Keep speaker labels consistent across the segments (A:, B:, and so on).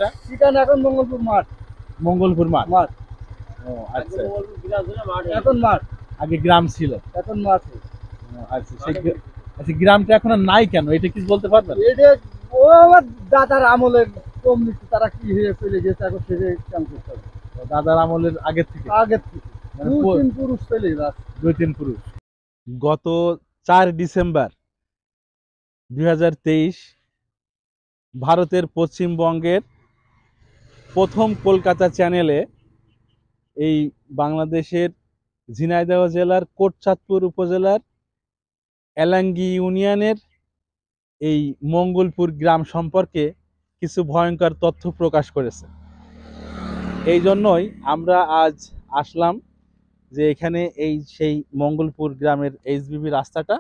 A: ঠিকানাটা?
B: ঠিকানা এখন মঙ্গলপুর মাঠ।
A: মঙ্গলপুর মাঠ। ও আচ্ছা,
B: এখন মাঠ,
A: আগে গ্রাম ছিল।
B: এখন মাঠ।
A: আচ্ছা, আচ্ছা, গ্রামটা এখন আর নাই কেন, এটা কি বলতে পারবেন?
B: এটা ও আমার দাদার আমলের কমিটি, তারা কি হয়ে চলে গেছে, এখন সেটা কাম করতে হবে।
A: দাদার আমলের আগের থেকে?
B: আগের থেকে
A: মানে
B: 2-3 পুরুষ ছেলে,
A: 2-3 পুরুষ। গত 4 ডিসেম্বর 2023 ভারতের পশ্চিমবঙ্গের প্রথম কলকাতা চ্যানেলে এই বাংলাদেশের ঝিনাইদহ জেলার কোটচাঁদপুর উপজেলার এলাঙ্গি ইউনিয়নের এই মঙ্গলপুর গ্রাম সম্পর্কে কিছু ভয়ঙ্কর তথ্য প্রকাশ করেছে। এই জন্যই আমরা আজ আসলাম যে এখানে এই সেই মঙ্গলপুর গ্রামের এইচবিবি রাস্তাটা,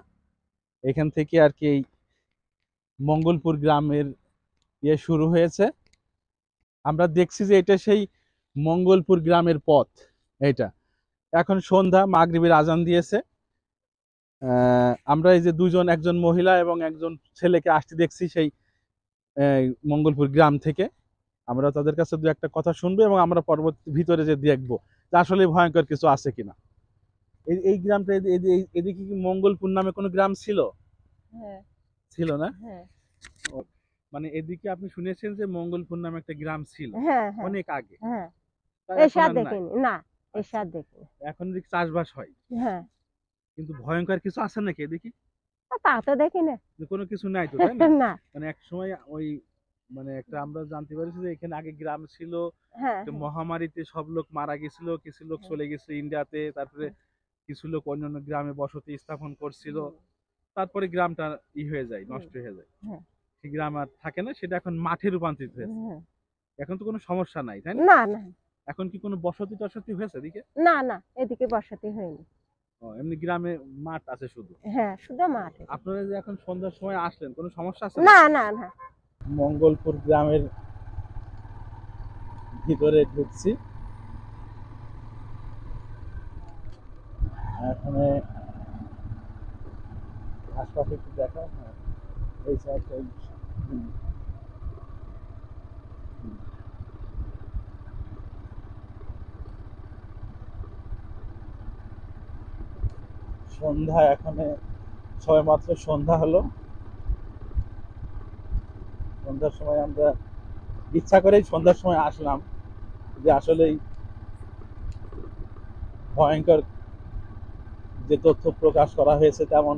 A: এখান থেকে আর কি এই মঙ্গলপুর গ্রামের শুরু হয়েছে। আমরা দেখছি যে এটা সেই মঙ্গলপুর গ্রামের পথ। এইটা এখন সন্ধ্যা, মাগরিবের আজান দিয়েছে। আমরা এই যে একজন মহিলা এবং একজন ছেলেকে আসতে দেখছি সেই মঙ্গলপুর গ্রাম থেকে। আমরা তাদের কাছে দু একটা কথা শুনবো এবং আমরা পরবর্তী ভিতরে যে দেখবো যে আসলে ভয়ঙ্কর কিছু আছে কিনা। এই গ্রামটা এদিকে কি মঙ্গলপুর নামে কোনো গ্রাম ছিল?
C: হ্যাঁ,
A: ছিল না?
C: হ্যাঁ,
A: মানে এদিকে আপনি শুনেছেন যে মঙ্গলপুর নামে একটা গ্রাম ছিল
C: হ্যাঁ,
A: অনেক আগে?
C: হ্যাঁ।
A: তা
C: এই
A: এখন
C: সাত
A: আর নাই?
C: দেখিনি, না এই সাত দেখিনি।
A: এখন এদিকে চাষবাস হয়,
C: হ্যাঁ,
A: কিন্তু ভয়ঙ্কর কিছু আছে নাকি এদিকে?
C: তা তো দেখি না।
A: কোনো কিছু নাই তো, তাই না?
C: না।
A: মানে এক সময় ওই মানে একটা আমরা জানতে পারছি যে এখানে আগে গ্রাম ছিল,
C: হ্যাঁ,
A: একটা মহামারীতে সব লোক মারা গেছিল, কিছু লোক চলে গেছে ইন্ডিয়াতে, তারপরে কিছু লোক অন্যান্য গ্রামে বসতি স্থাপন করছিল, তারপরে গ্রামটা হয়ে যায়, নষ্ট হয়ে যায়। সেই গ্রাম আর থাকে না, সেটা এখন মাঠে রূপান্তরিত হয়েছে। এখন তো কোনো সমস্যা নাই, তাই না?
C: না, না,
A: এখন কি কোনো বসতি টসতি হয়েছে এদিকে?
C: না, না, এদিকে বসতি হয়নি।
A: এমনি গ্রামে মাঠ আছে শুধু?
C: হ্যাঁ, শুধু মাঠ।
A: আপনারা যে এখন সন্ধ্যার সময় আসলেন, কোনো সমস্যা আছে?
C: না, না, না।
A: মঙ্গলপুর গ্রামের ভিতরে ঢুকছি। এখানে আশপাশে একটু দেখা, এই সাইডটা সন্ধ্যা, এখানে ছয় মাত্র সন্ধ্যা হলো। সন্ধ্যার সময় আমরা ইচ্ছা করেই সন্ধ্যার সময় আসলাম, যে আসলেই ভয়ঙ্কর যে তথ্য প্রকাশ করা হয়েছে তেমন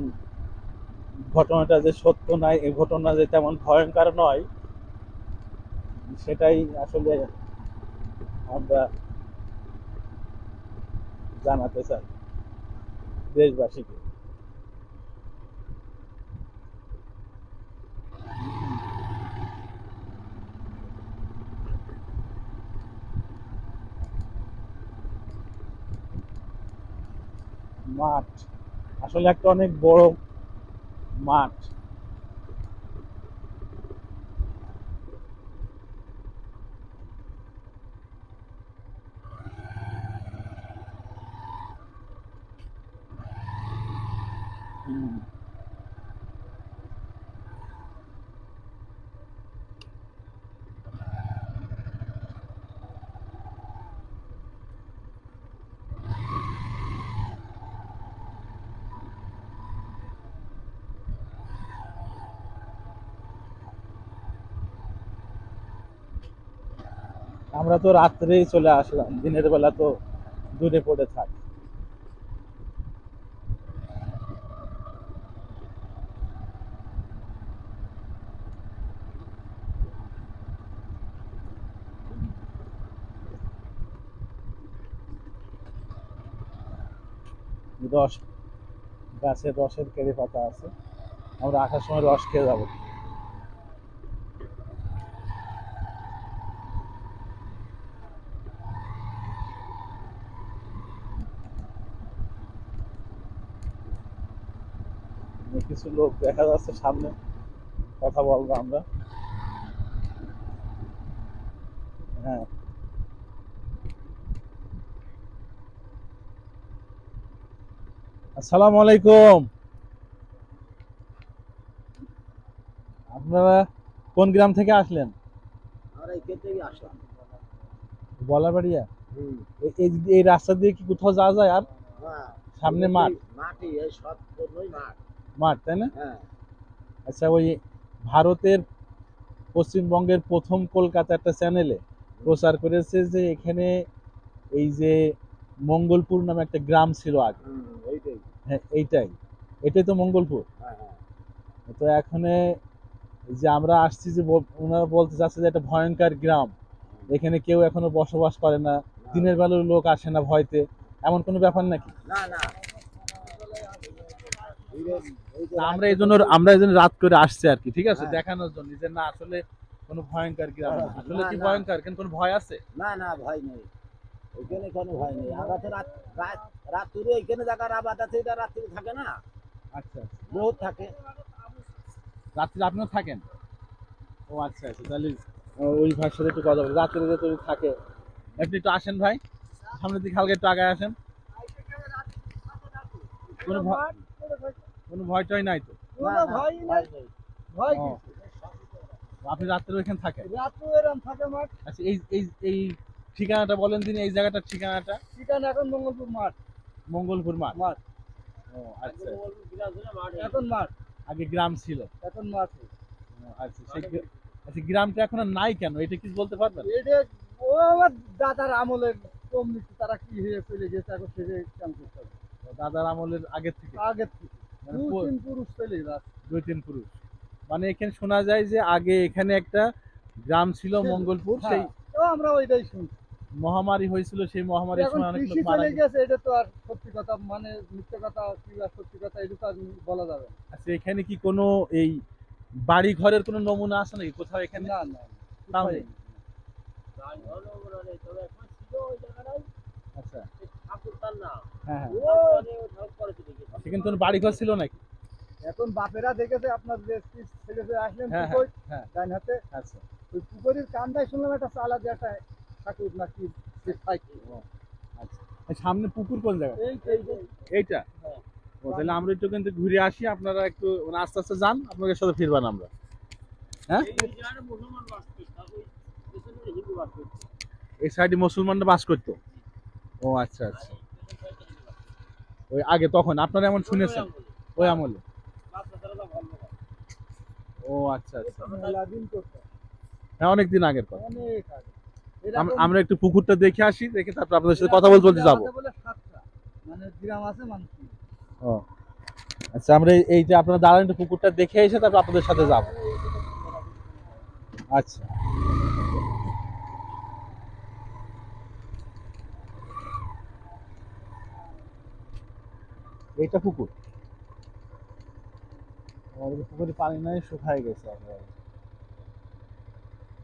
A: ঘটনাটা যে সত্য নয়, এই ঘটনা যে তেমন ভয়ঙ্কর নয়, সেটাই আসলে আমরা জানাতে চাই দেশবাসীকে। মাঠ আসলে একটা অনেক বড় মাঠ। আমরা তো রাত্রেই চলে আসলাম, দিনের বেলা তো দূরে পড়ে থাক। রস, গাছের রসের কেড়ে পাতা আছে, আমরা আসার সময় রস খেয়ে যাবো। কিছু লোক দেখা যাচ্ছে সামনে, কথা বলবো আমরা। হ্যাঁ, আসসালামু আলাইকুম। আপনারা কোন গ্রাম থেকে আসলেন?
B: আমরা এখান থেকে আসলাম।
A: বলাবাড়িয়া? এই রাস্তা দিয়ে কি কোথাও যাওয়া যায়? আর
B: হ্যাঁ,
A: সামনে মাঠ?
B: মাঠই, এই সব পূর্ণই মাঠ।
A: মাঠ, তাই না?
B: হ্যাঁ,
A: আচ্ছা, ওই ভারতের পশ্চিমবঙ্গের প্রথম কলকাতা একটা চ্যানেলে প্রচার করেছে যে এখানে এই যে মঙ্গলপুর নামে একটা গ্রাম ছিল আগে।
B: এইটাই।
A: হ্যাঁ, এটাই তো মঙ্গলপুর।
B: হ্যাঁ, হ্যাঁ।
A: তো এখানে এই যে আমরা আসছি যে ওনারা বলতে চাচ্ছে যে একটা ভয়ঙ্কর গ্রাম, এখানে কেউ এখনো বসবাস করে না, দিনের বেলার লোক আসে না ভয়তে, এমন কোনো ব্যাপার নাকি?
B: না, না।
A: আমরা এই জন্য রাত করে আসছি আর কি, ঠিক আছে,
B: হ্যাঁ।
A: দেখানোর জন্য যে না আসলে কোনো ভয়ঙ্কর গ্রাম না। আসলে
B: না,
A: কি
B: না।
A: ভয়ঙ্কর, কিন্তু কোনো ভয় আছে?
B: না, না, ভয় নেই। এখানে কোনো ভয় নেই। আমরা তো রাত্রে এখানে জায়গার আবাদ আছে, এটা রাত্রে থাকে না,
A: আচ্ছা আচ্ছা,
B: বহুত থাকে।
A: রাত্রে আপনিও থাকেন? ও আচ্ছা আচ্ছা, তাহলে ওই ভাইয়ের সাথে একটু কথা বলি, রাত্রে যে তুমি থাকে। আপনি একটু আসেন ভাই, সামনের দিকে হালকা একটু আগায় আসেন। কোনো ভয় টয় নাই তো?
B: কোনো ভয় নেই। ভয়
A: ও,
B: কিসের?
A: আপনি রাত্রে ওইখানে থাকেন?
B: রাত্রে এরম থাকে মাঠ।
A: আচ্ছা, এই এই এই ঠিকানাটা বলেন দিন, এই জায়গাটার ঠিকানাটা।
B: ঠিকানা এখন মঙ্গলপুর মাঠ।
A: মঙ্গলপুর মাঠ?
B: মাঠ।
A: ও আচ্ছা,
B: এখন মাঠ।
A: আগে গ্রাম ছিল।
B: এখন মাঠ।
A: ও, আচ্ছা, আচ্ছা, গ্রামটা এখন আর নাই কেন, এটা কি বলতে পারবেন?
B: এটা ও আমার দাদার আমলের কমিটি, তারা কি হয়ে চলে গেছে, এখন সেটা কাম করতে হবে।
A: ও, দাদার আমলের আগের থেকে?
B: আগের থেকে
A: মানে
B: 2-3 পুরুষ চলে গেছে।
A: 2-3 পুরুষ। মানে এখানে শোনা যায় যে আগে এখানে একটা গ্রাম ছিল মঙ্গলপুর, সেই
B: হ্যাঁ, তো আমরা ওইটাই শুনছি।
A: মহামারী হয়েছিল, সেই মহামারীর
B: এখন
A: সময় অনেক
B: কৃষি
A: লোক মারা
B: চলে
A: গেছে।
B: গেছে, এটা তো আর সত্যি কথা, মানে মিথ্যে কথা কি আর সত্যি কথা, এটা তো আর বলা যাবে না।
A: আচ্ছা, এখানে কি কোনো এই বাড়ি ঘরের কোনো নমুনা আছে নাকি কোথাও এখানে?
B: না, না,
A: তাও
B: কোথায়
A: নেই?
B: নেই। তবে এখন ছিল ওই জায়গাটায়
A: আচ্ছা,
B: ঠাকুর তার না।
A: হ্যাঁ হ্যাঁ,
B: ও ঠাকুর করে চলে গেছে।
A: সেখানে কোনো বাড়ি ঘর ছিল নাকি?
B: এখন বাপেরা দেখেছে আপনার যে ছেলে আসলেন
A: হ্যাঁ
B: পুকুর
A: হ্যাঁ,
B: ডান হাতে,
A: আচ্ছা
B: ওই পুকুরের কান্দায় শুনলাম একটা চালা দিয়ে একটা ঠাকুর নাকি সে থাকে।
A: ও, আচ্ছা, এই সামনে পুকুর কোন জায়গায়? এইটা?
B: হ্যাঁ।
A: ও, তাহলে আমরা একটু কিন্তু ঘুরে আসি, আপনারা একটু মানে আস্তে আস্তে যান, আপনাদের সাথে ফিরবান আমরা। হ্যাঁ, এই সাইডে মুসলমানরা বাস করতো? ও আচ্ছা আচ্ছা, ওই আগে তখন আপনারা এমন শুনেছেন ওই আমলে? ও আচ্ছা আচ্ছা,
B: মেলা দিন করতে,
A: হ্যাঁ, অনেকদিন আগের কথা।
B: অনেক আগে।
A: আমরা একটু পুকুরটা দেখে আসি, দেখে তারপর আপনাদের সাথে কথা বলতে যাবো।
B: বলে 7টা মানে গ্রাম আছে মানুষ।
A: ও আচ্ছা, আমরা এই যে আপনারা দাঁড়ান, একটু পুকুরটা দেখে এসে তারপর আপনাদের সাথে যাবো। আচ্ছা, এইটা পুকুর? আমাদের পুকুরে পানি নাই, শুকায় গেছে একেবারে।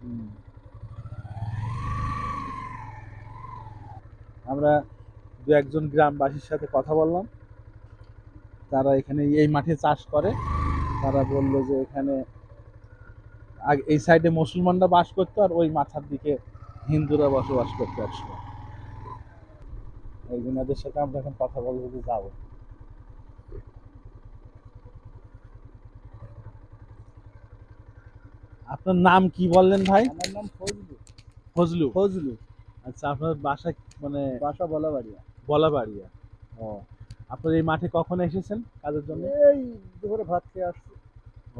A: হুম। আমরা দু একজন গ্রামবাসীর সাথে কথা বললাম, তারা এখানে এই মাঠে চাষ করে। তারা বললো যে এখানে আগে এই সাইডে মুসলমানরা বাস করতো, আর ওই মাথার দিকে হিন্দুরা বসবাস করতো একসময়। এই জনাদের সাথে আমরা এখন কথা বলবো যে যাবো। আপনার নাম কি বললেন ভাই?
B: আমার নাম ফজলু।
A: ফজলু?
B: ফজলু।
A: আচ্ছা, আপনার বাসা মানে?
B: বাসা বলাবাড়িয়া।
A: বলাবাড়িয়া। ও, আপনার এই মাঠে কখন এসেছেন কাজের জন্য?
B: এই দুপুরে ভাত খেয়ে আসছি।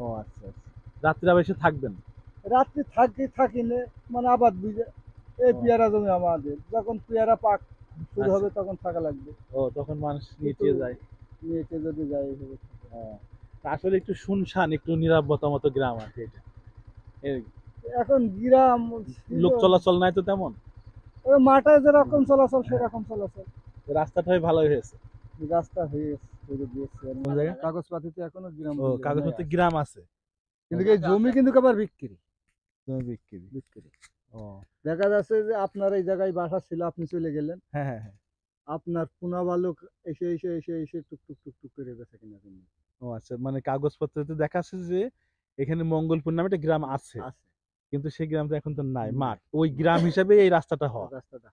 A: ও আচ্ছা আচ্ছা, রাত্রে আবার এসে থাকবেন?
B: রাত্রি থাকিলে মানে আবাদ বুঝে, এই পেয়ারা জমি আমাদের, যখন পেয়ারা পাক শুরু হবে তখন থাকা লাগবে।
A: ও, তখন মানুষ নিচে যায়?
B: নিয়েছে যদি যায় এভাবে।
A: হ্যাঁ, তা আসলে একটু শুনশান, একটু নিরাপত্তা মতো গ্রাম আর কি এটা।
B: এখন গ্রাম
A: লোক চলাচল নাই তো তেমন?
B: ওই মাঠে যেরকম চলাচল সেরকম চলাচল।
A: রাস্তাটাই ভালো হয়েছে?
B: রাস্তা হয়ে করে দিয়েছে।
A: কোন জায়গায়?
B: কাগজপাতিতে এখনো গ্রাম
A: ও, কাগজপত্রে গ্রাম আছে,
B: কিন্তু এই জমি কিন্তু আবার বিক্রি।
A: জমি বিক্রি?
B: বিক্রি।
A: ও,
B: দেখা যাচ্ছে যে আপনার এই জায়গায় বাসা ছিল, আপনি চলে গেলেন,
A: হ্যাঁ হ্যাঁ হ্যাঁ।
B: আপনার পুনা বালক এসে এসে এসে এসে টুকটুক টুকটুক করে বেচা কিনা কিনে
A: ও আচ্ছা, মানে কাগজপত্রতে দেখা যাচ্ছে যে এখানে মঙ্গলপুর নামে একটা গ্রাম আছে,
B: আছে।
A: কিন্তু সেই গ্রামটা এখন তো নাই, মাঠ। ওই গ্রাম হিসাবে এই রাস্তাটা হওয়া,
B: রাস্তাটা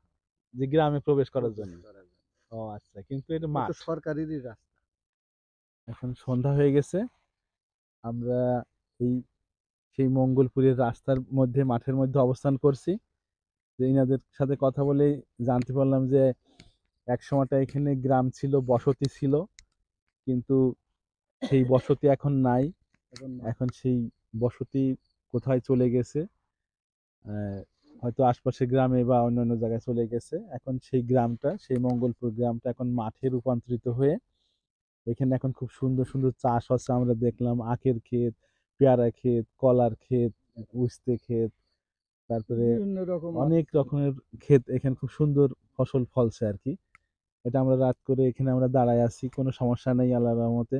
A: যে গ্রামে প্রবেশ করার জন্য। ও আচ্ছা, কিন্তু এটা মাঠ।
B: সরকারেরই রাস্তা।
A: এখন সন্ধ্যা হয়ে গেছে, আমরা এই সেই মঙ্গলপুরের রাস্তার মধ্যে, মাঠের মধ্যে অবস্থান করছি। যে এনাদের সাথে কথা বলে জানতে পারলাম যে এক সময়টা এখানে গ্রাম ছিল, বসতি ছিল, কিন্তু সেই বসতি এখন নাই। এখন সেই বসতি কোথায় চলে গেছে, হয়তো আশপাশের গ্রামে বা অন্যান্য জায়গায় চলে গেছে। এখন সেই গ্রামটা, সেই মঙ্গলপুর গ্রামটা এখন মাঠে রূপান্তরিত হয়ে এখানে এখন খুব সুন্দর সুন্দর চাষ হচ্ছে। আমরা দেখলাম আখের ক্ষেত, পেয়ারা ক্ষেত, কলার ক্ষেত, উস্তে ক্ষেত, তারপরে
B: বিভিন্ন রকম
A: অনেক রকমের ক্ষেত। এখানে খুব সুন্দর ফসল ফলছে আর কি। এটা আমরা রাত করে এখানে আমরা দাঁড়ায় আছি, কোনো সমস্যা নেই আল্লাহর রহমতে।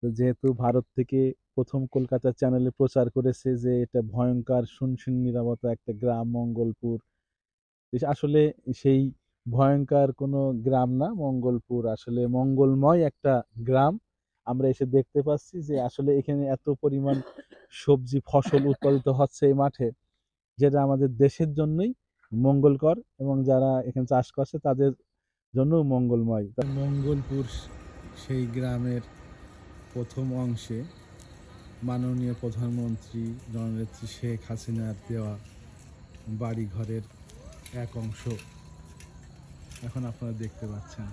A: তো যেহেতু ভারত থেকে প্রথম কলকাতা চ্যানেলে প্রচার করেছে যে এটা ভয়ঙ্কর শুনশীন নীরবতা একটা গ্রাম মঙ্গলপুর, আসলে সেই ভয়ঙ্কর কোনো গ্রাম না, মঙ্গলপুর আসলে মঙ্গলময় একটা গ্রাম। আমরা এসে দেখতে পাচ্ছি যে আসলে এখানে এত পরিমাণ সবজি ফসল উৎপাদিত হচ্ছে এই মাঠে, যেটা আমাদের দেশের জন্যই মঙ্গলকর এবং যারা এখানে চাষ করছে তাদের জন্য মঙ্গলময়। মঙ্গলপুর সেই গ্রামের প্রথম অংশে মাননীয় প্রধানমন্ত্রী জননেত্রী শেখ হাসিনার দেওয়া বাড়িঘরের এক অংশ এখন আপনারা দেখতে পাচ্ছেন।